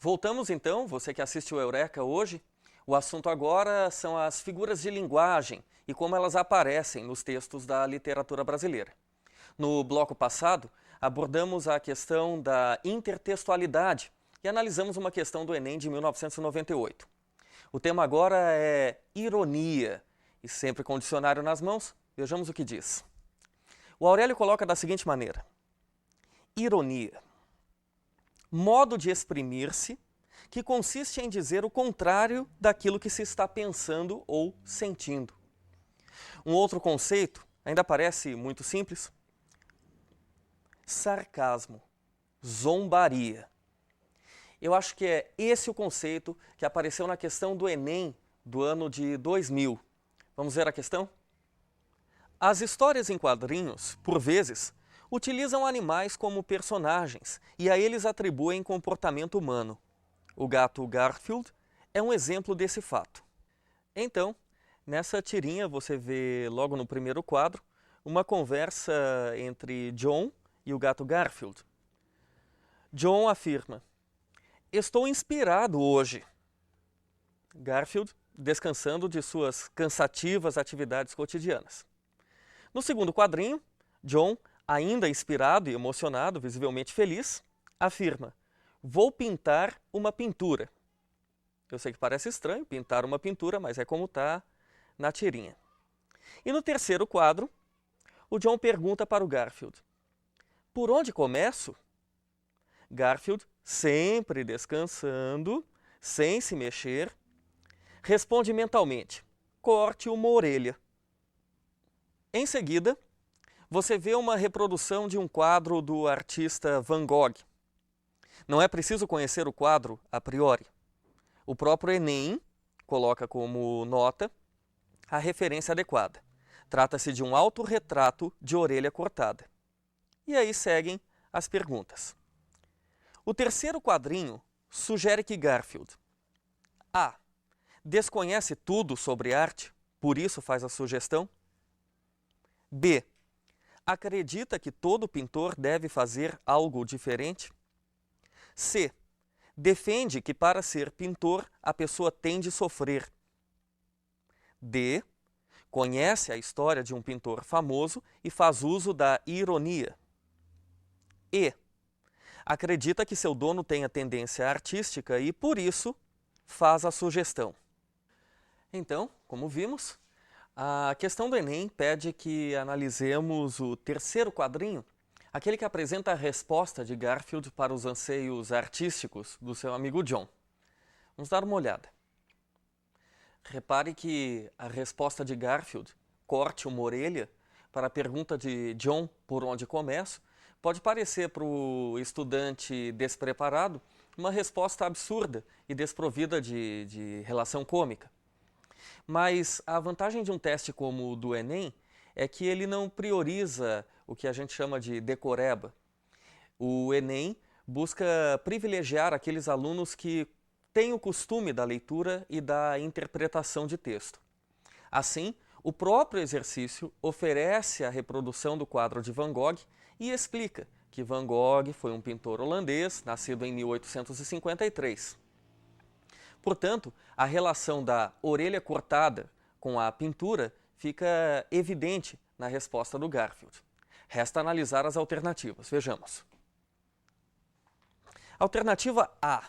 Voltamos então, você que assiste o Eureka hoje. O assunto agora são as figuras de linguagem e como elas aparecem nos textos da literatura brasileira. No bloco passado, abordamos a questão da intertextualidade e analisamos uma questão do Enem de 1998. O tema agora é ironia e sempre com o dicionário nas mãos, vejamos o que diz. O Aurélio coloca da seguinte maneira: ironia, modo de exprimir-se que consiste em dizer o contrário daquilo que se está pensando ou sentindo. Um outro conceito, ainda parece muito simples: sarcasmo, zombaria. Eu acho que é esse o conceito que apareceu na questão do Enem do ano de 2000. Vamos ver a questão? As histórias em quadrinhos, por vezes, utilizam animais como personagens e a eles atribuem comportamento humano. O gato Garfield é um exemplo desse fato. Então, nessa tirinha você vê logo no primeiro quadro uma conversa entre John e o gato Garfield. John afirma: "Estou inspirado hoje." Garfield descansando de suas cansativas atividades cotidianas. No segundo quadrinho, John, ainda inspirado e emocionado, visivelmente feliz, afirma: "Vou pintar uma pintura." Eu sei que parece estranho pintar uma pintura, mas é como está na tirinha. E no terceiro quadro, o John pergunta para o Garfield: "Por onde começo?" Garfield, sempre descansando, sem se mexer, responde mentalmente: "Corte uma orelha." Em seguida, você vê uma reprodução de um quadro do artista Van Gogh. Não é preciso conhecer o quadro a priori. O próprio Enem coloca como nota a referência adequada. Trata-se de um autorretrato de orelha cortada. E aí seguem as perguntas. O terceiro quadrinho sugere que Garfield: A. Desconhece tudo sobre arte, por isso faz a sugestão. B. Acredita que todo pintor deve fazer algo diferente. C. Defende que para ser pintor a pessoa tem de sofrer. D. Conhece a história de um pintor famoso e faz uso da ironia. E. Acredita que seu dono tenha tendência artística e, por isso, faz a sugestão. Então, como vimos, a questão do Enem pede que analisemos o terceiro quadrinho, aquele que apresenta a resposta de Garfield para os anseios artísticos do seu amigo John. Vamos dar uma olhada. Repare que a resposta de Garfield, corte uma orelha, para a pergunta de John, por onde começo, pode parecer para o estudante despreparado uma resposta absurda e desprovida de relação cômica. Mas a vantagem de um teste como o do Enem é que ele não prioriza o que a gente chama de decoreba. O Enem busca privilegiar aqueles alunos que têm o costume da leitura e da interpretação de texto. Assim, o próprio exercício oferece a reprodução do quadro de Van Gogh e explica que Van Gogh foi um pintor holandês, nascido em 1853. Portanto, a relação da orelha cortada com a pintura fica evidente na resposta do Garfield. Resta analisar as alternativas. Vejamos. Alternativa A.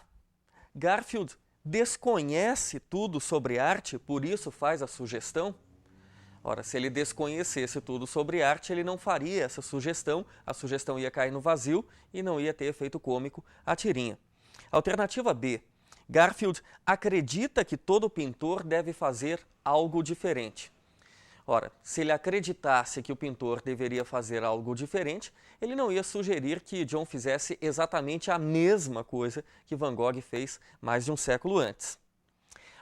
Garfield desconhece tudo sobre arte, por isso faz a sugestão? Ora, se ele desconhecesse tudo sobre arte, ele não faria essa sugestão, a sugestão ia cair no vazio e não ia ter efeito cômico a tirinha. Alternativa B. Garfield acredita que todo pintor deve fazer algo diferente. Ora, se ele acreditasse que o pintor deveria fazer algo diferente, ele não ia sugerir que John fizesse exatamente a mesma coisa que Van Gogh fez mais de um século antes.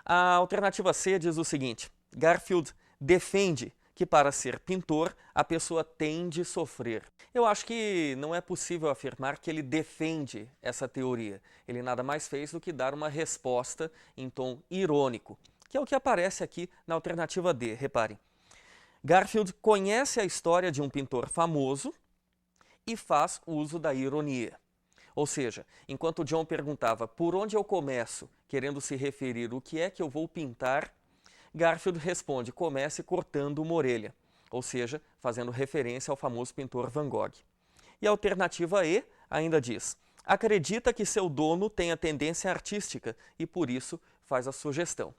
A alternativa C diz o seguinte: Garfield defende que para ser pintor a pessoa tem de sofrer. Eu acho que não é possível afirmar que ele defende essa teoria. Ele nada mais fez do que dar uma resposta em tom irônico, que é o que aparece aqui na alternativa D, reparem. Garfield conhece a história de um pintor famoso e faz uso da ironia. Ou seja, enquanto John perguntava por onde eu começo, querendo se referir o que é que eu vou pintar, Garfield responde: comece cortando uma orelha, ou seja, fazendo referência ao famoso pintor Van Gogh. E a alternativa E ainda diz: acredita que seu dono tenha tendência artística e por isso faz a sugestão.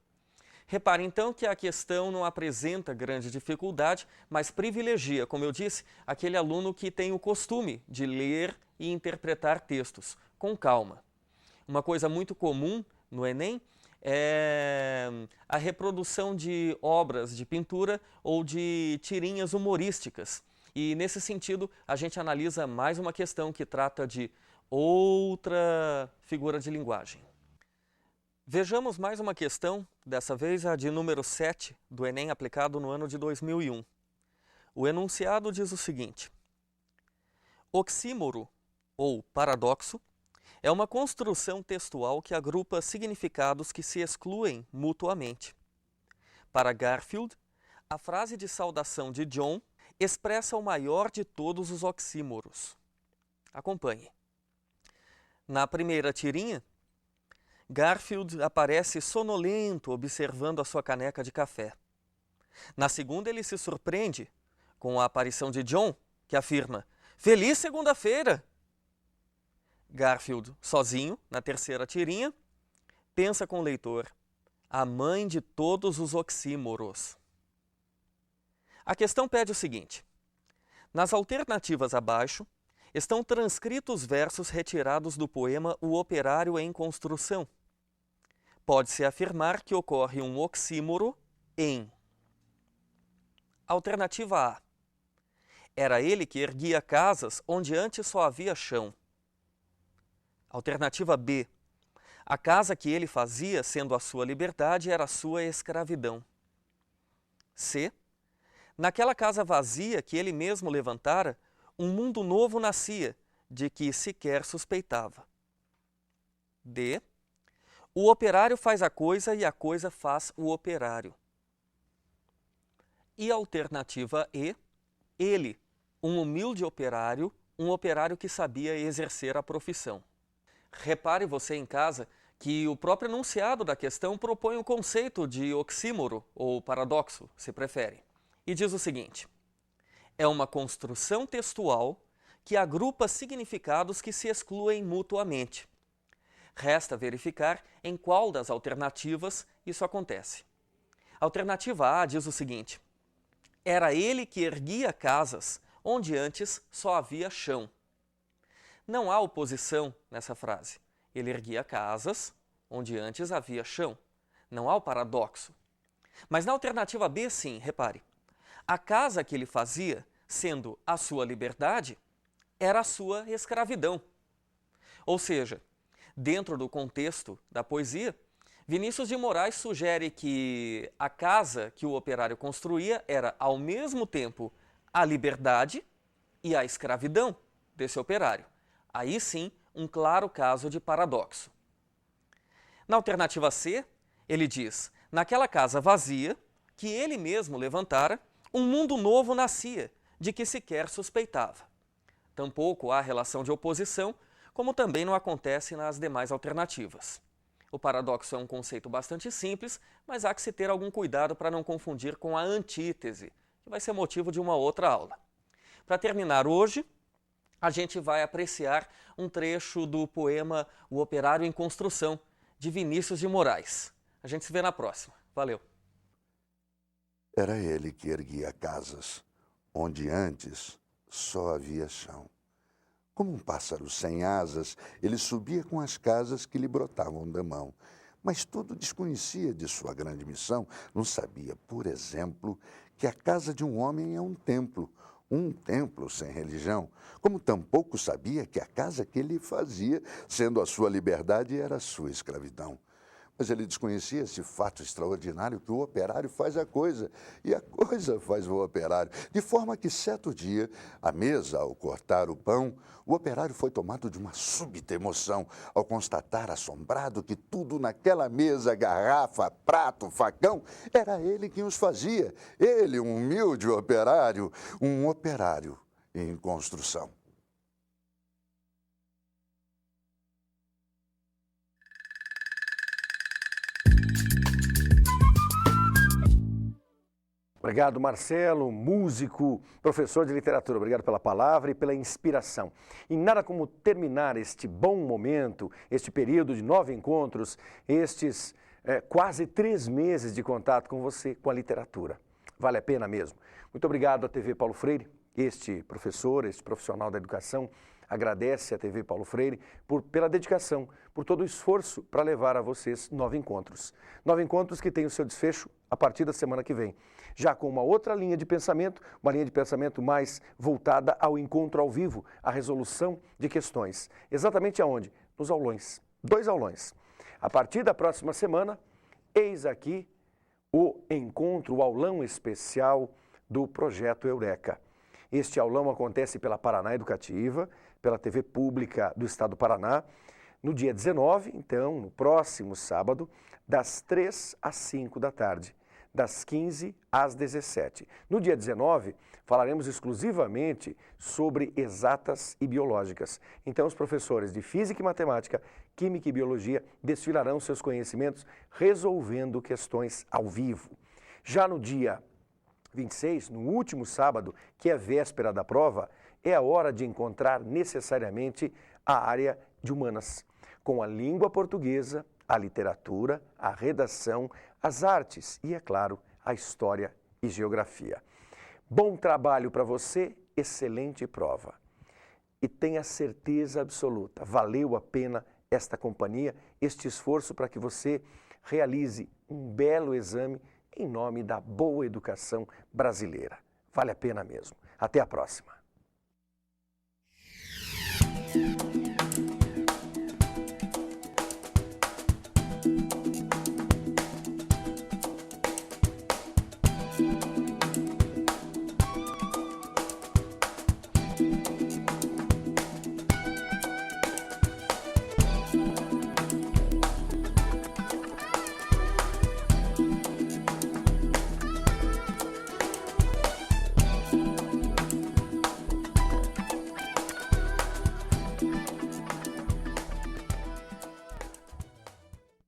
Repare então que a questão não apresenta grande dificuldade, mas privilegia, como eu disse, aquele aluno que tem o costume de ler e interpretar textos com calma. Uma coisa muito comum no Enem é a reprodução de obras de pintura ou de tirinhas humorísticas. E, nesse sentido, a gente analisa mais uma questão que trata de outra figura de linguagem. Vejamos mais uma questão, dessa vez a de número 7 do Enem aplicado no ano de 2001. O enunciado diz o seguinte: oxímoro, ou paradoxo, é uma construção textual que agrupa significados que se excluem mutuamente. Para Garfield, a frase de saudação de John expressa o maior de todos os oxímoros. Acompanhe. Na primeira tirinha, Garfield aparece sonolento observando a sua caneca de café. Na segunda, ele se surpreende com a aparição de John, que afirma: "Feliz segunda-feira!" Garfield, sozinho, na terceira tirinha, pensa com o leitor: a mãe de todos os oxímoros. A questão pede o seguinte: nas alternativas abaixo, estão transcritos versos retirados do poema O Operário em Construção. Pode-se afirmar que ocorre um oxímoro em. Alternativa A. Era ele que erguia casas onde antes só havia chão. Alternativa B. A casa que ele fazia, sendo a sua liberdade, era a sua escravidão. C. Naquela casa vazia que ele mesmo levantara, um mundo novo nascia, de que sequer suspeitava. D. O operário faz a coisa e a coisa faz o operário. E a alternativa E. Ele, um humilde operário, um operário que sabia exercer a profissão. Repare você em casa que o próprio enunciado da questão propõe o conceito de oxímoro, ou paradoxo, se prefere. E diz o seguinte: é uma construção textual que agrupa significados que se excluem mutuamente. Resta verificar em qual das alternativas isso acontece. A alternativa A diz o seguinte: era ele que erguia casas onde antes só havia chão. Não há oposição nessa frase. Ele erguia casas onde antes havia chão. Não há o paradoxo. Mas na alternativa B, sim, repare. A casa que ele fazia, sendo a sua liberdade, era a sua escravidão. Ou seja, dentro do contexto da poesia, Vinícius de Moraes sugere que a casa que o operário construía era, ao mesmo tempo, a liberdade e a escravidão desse operário. Aí sim, um claro caso de paradoxo. Na alternativa C, ele diz: naquela casa vazia, que ele mesmo levantara, um mundo novo nascia, de que sequer suspeitava. Tampouco há relação de oposição, como também não acontece nas demais alternativas. O paradoxo é um conceito bastante simples, mas há que se ter algum cuidado para não confundir com a antítese, que vai ser motivo de uma outra aula. Para terminar hoje, a gente vai apreciar um trecho do poema O Operário em Construção, de Vinícius de Moraes. A gente se vê na próxima. Valeu! Era ele que erguia casas, onde antes só havia chão. Como um pássaro sem asas, ele subia com as casas que lhe brotavam da mão. Mas tudo desconhecia de sua grande missão. Não sabia, por exemplo, que a casa de um homem é um templo sem religião. Como tampouco sabia que a casa que ele fazia, sendo a sua liberdade, era a sua escravidão. Mas ele desconhecia esse fato extraordinário que o operário faz a coisa e a coisa faz o operário. De forma que, certo dia, à mesa, ao cortar o pão, o operário foi tomado de uma súbita emoção ao constatar, assombrado, que tudo naquela mesa, garrafa, prato, facão, era ele quem os fazia. Ele, um humilde operário, um operário em construção. Obrigado, Marcelo, músico, professor de literatura. Obrigado pela palavra e pela inspiração. E nada como terminar este bom momento, este período de 9 encontros, estes quase 3 meses de contato com você, com a literatura. Vale a pena mesmo. Muito obrigado à TV Paulo Freire, este professor, este profissional da educação. Agradece à TV Paulo Freire pela dedicação, por todo o esforço para levar a vocês 9 encontros. 9 encontros que têm o seu desfecho a partir da semana que vem. Já com uma outra linha de pensamento, uma linha de pensamento mais voltada ao encontro ao vivo, à resolução de questões. Exatamente aonde? Nos aulões. 2 aulões. A partir da próxima semana, eis aqui o encontro, o aulão especial do Projeto Eureka. Este aulão acontece pela Paraná Educativa, pela TV Pública do Estado do Paraná, no dia 19, então, no próximo sábado, das 3 às 5 da tarde, das 15 às 17. No dia 19, falaremos exclusivamente sobre exatas e biológicas. Então, os professores de Física e Matemática, Química e Biologia desfilarão seus conhecimentos resolvendo questões ao vivo. Já no dia 26, no último sábado, que é véspera da prova, é a hora de encontrar necessariamente a área de humanas, com a língua portuguesa, a literatura, a redação, as artes e, é claro, a história e geografia. Bom trabalho para você, excelente prova. E tenha certeza absoluta, valeu a pena esta companhia, este esforço para que você realize um belo exame em nome da boa educação brasileira. Vale a pena mesmo. Até a próxima.